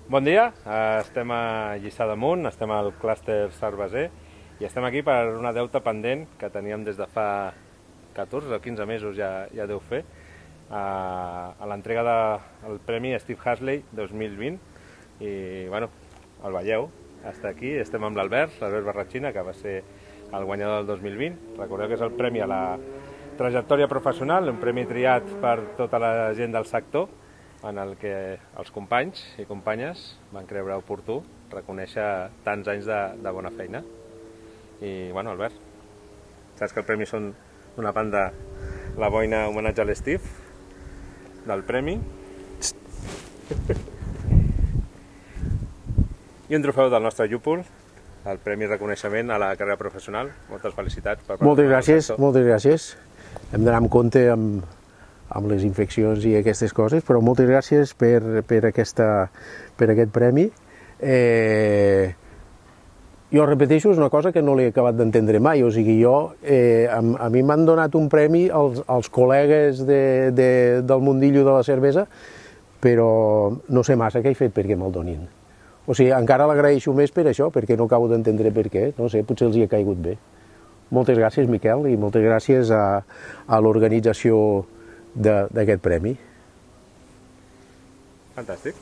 Bon dia, estem a Lliçà d'Amunt, estem al clúster Cerveser i estem aquí per una deuta pendent que teníem des de fa 14 o 15 mesos ja deu fer, a l'entrega del Premi Steve Hasley 2020 i, bueno, el veieu, està aquí, estem amb l'Albert Barratxina, que va ser el guanyador del 2020. Recordeu que és el premi a la trajectòria professional, un premi triat per tota la gent del sector, en el que els companys i companyes van creure oportú reconèixer tants anys de bona feina. I, bueno, Albert, saps que el premi són una part de la boina homenatge a l'Steve, del premi, i un trofeu del nostre Llúpol, el premi reconeixement a la carrera professional. Moltes felicitats. Moltes gràcies, moltes gràcies. Hem d'anar amb compte amb les infeccions i aquestes coses, però moltes gràcies per aquest premi. Jo repeteixo, és una cosa que no l'he acabat d'entendre mai, o sigui, a mi m'han donat un premi als col·legues del mundillo de la cervesa, però no sé massa què he fet perquè me'l donin. O sigui, encara l'agraeixo més per això, perquè no acabo d'entendre per què, no sé, potser els hi ha caigut bé. Moltes gràcies, Miquel, i moltes gràcies a l'organització d'aquest premi. Fantàstic.